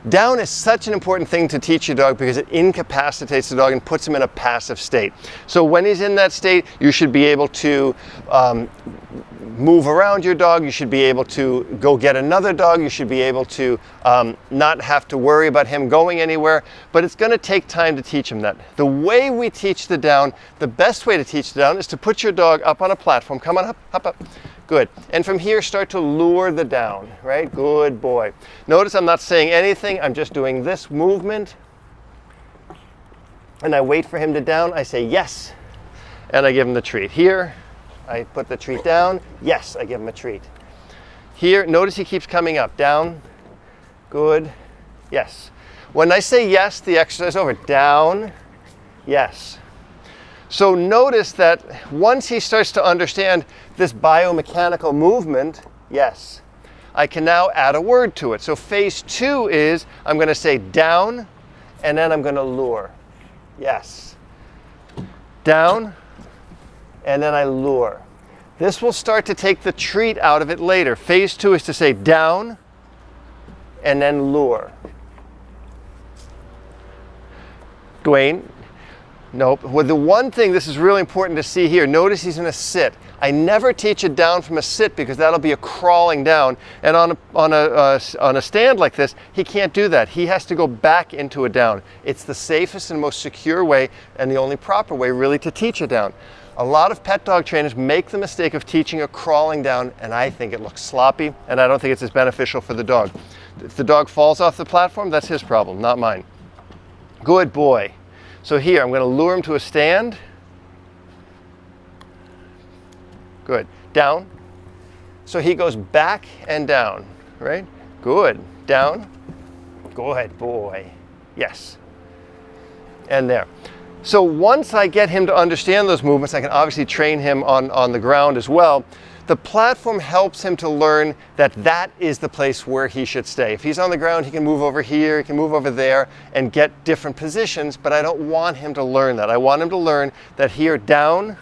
Down is such an important thing to teach your dog because it incapacitates the dog and puts him in a passive state. So when he's in that state, you should be able to move around your dog. You should be able to go get another dog. You should be able to not have to worry about him going anywhere. But it's going to take time to teach him that. The way we teach the down, the best way to teach the down is to put your dog up on a platform. Come on, up. Good. And from here, start to lure the down, right? Good boy. Notice I'm not saying anything. I'm just doing this movement. And I wait for him to down. I say yes. And I give him the treat. Here, I put the treat down. Yes, I give him a treat. Here, notice he keeps coming up. Down. Good. Yes. When I say yes, the exercise is over. Down. Yes. So notice that once he starts to understand this biomechanical movement, yes, I can now add a word to it. So phase 2 is I'm going to say down, and then I'm going to lure. Yes. Down, and then I lure. This will start to take the treat out of it later. Phase 2 is to say down, and then lure. Dwayne. Nope. Well, the one thing, this is really important to see here, notice he's in a sit. I never teach it down from a sit because that'll be a crawling down. And on a stand like this, he can't do that. He has to go back into a down. It's the safest and most secure way and the only proper way really to teach a down. A lot of pet dog trainers make the mistake of teaching a crawling down, and I think it looks sloppy, and I don't think it's as beneficial for the dog. If the dog falls off the platform, that's his problem, not mine. Good boy. So here, I'm going to lure him to a stand. Good. Down. So he goes back and down, right? Good. Down. Good boy. Yes. And there. So once I get him to understand those movements, I can obviously train him on the ground as well. The platform helps him to learn that that is the place where he should stay. If he's on the ground, he can move over here, he can move over there and get different positions, but I don't want him to learn that. I want him to learn that here, down,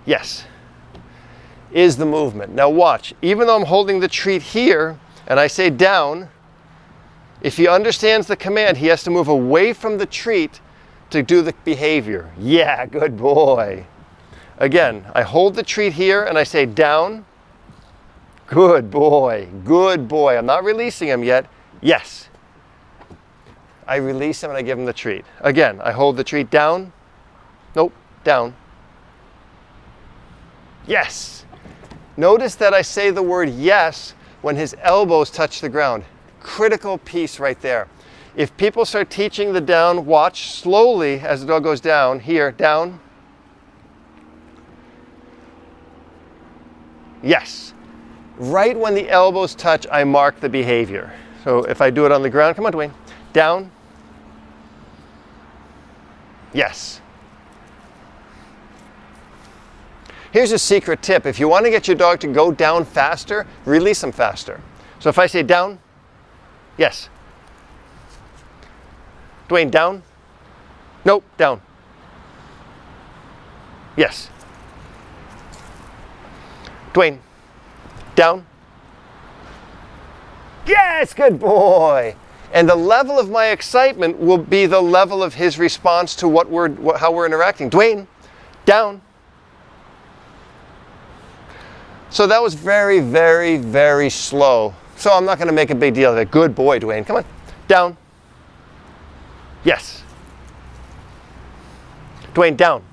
yes, is the movement. Now watch, even though I'm holding the treat here and I say down, if he understands the command, he has to move away from the treat to do the behavior. Yeah, good boy. Again, I hold the treat here and I say down. Good boy, good boy. I'm not releasing him yet. Yes. I release him and I give him the treat. Again, I hold the treat down. Nope, down. Yes. Notice that I say the word yes when his elbows touch the ground. Critical piece right there. If people start teaching the down, watch slowly as the dog goes down. Here, down. Yes. Right when the elbows touch, I mark the behavior. So if I do it on the ground, come on, Dwayne. Down. Yes. Here's a secret tip. If you want to get your dog to go down faster, release him faster. So if I say down, yes. Dwayne, down. Nope, down. Yes. Dwayne, down. Yes, good boy. And the level of my excitement will be the level of his response to how we're interacting. Dwayne, down. So that was very, very, very slow. So I'm not going to make a big deal of it. Good boy, Dwayne. Come on. Down. Yes. Dwayne, down.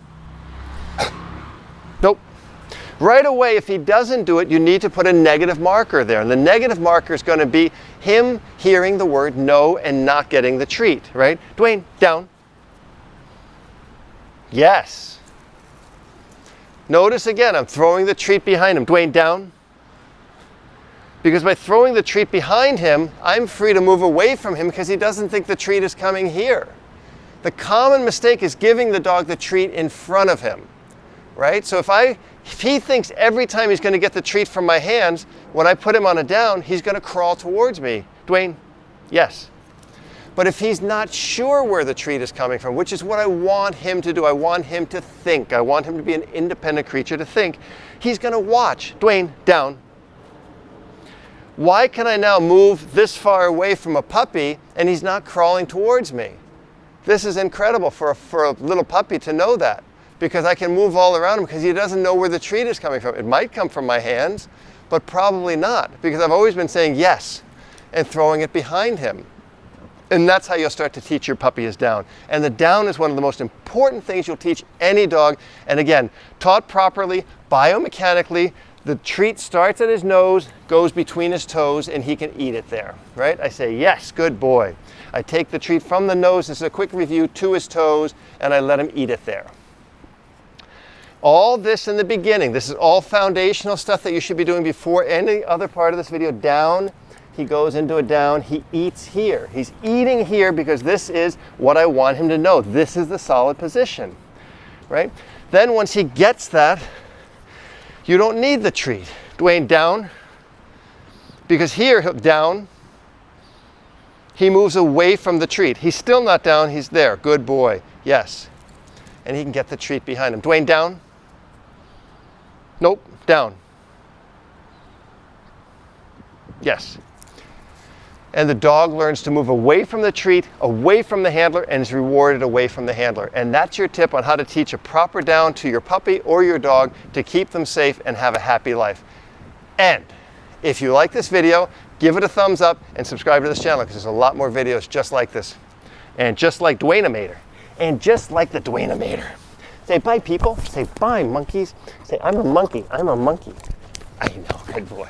Nope. Right away, if he doesn't do it, you need to put a negative marker there. And the negative marker is going to be him hearing the word no and not getting the treat, right? Dwayne, down. Yes. Notice again, I'm throwing the treat behind him. Dwayne, down. Because by throwing the treat behind him, I'm free to move away from him because he doesn't think the treat is coming here. The common mistake is giving the dog the treat in front of him, right? So if he thinks every time he's going to get the treat from my hands, when I put him on a down, he's going to crawl towards me. Dwayne, yes. But if he's not sure where the treat is coming from, which is what I want him to do, I want him to think, I want him to be an independent creature to think, he's going to watch. Dwayne, down. Why can I now move this far away from a puppy and he's not crawling towards me? This is incredible for a little puppy to know that, because I can move all around him because he doesn't know where the treat is coming from. It might come from my hands, but probably not, because I've always been saying yes and throwing it behind him. And that's how you'll start to teach your puppy is down. And the down is one of the most important things you'll teach any dog. And again, taught properly, biomechanically, the treat starts at his nose, goes between his toes, and he can eat it there, right? I say, yes, good boy. I take the treat from the nose, this is a quick review, to his toes, and I let him eat it there. All this in the beginning, this is all foundational stuff that you should be doing before any other part of this video. Down, he goes into a down, he eats here. He's eating here because this is what I want him to know. This is the solid position, right? Then once he gets that, you don't need the treat. Dwayne, down, because here, down, he moves away from the treat. He's still not down, he's there. Good boy, yes. And he can get the treat behind him. Dwayne, down. Nope, down. Yes. And the dog learns to move away from the treat, away from the handler, and is rewarded away from the handler. And that's your tip on how to teach a proper down to your puppy or your dog to keep them safe and have a happy life. And if you like this video, give it a thumbs up and subscribe to this channel, because there's a lot more videos just like this. And just like Dwayne-a-mator. And just like the Dwayne-a-mator. Say bye, people. Say bye, monkeys. Say, I'm a monkey. I'm a monkey. I know, good boy.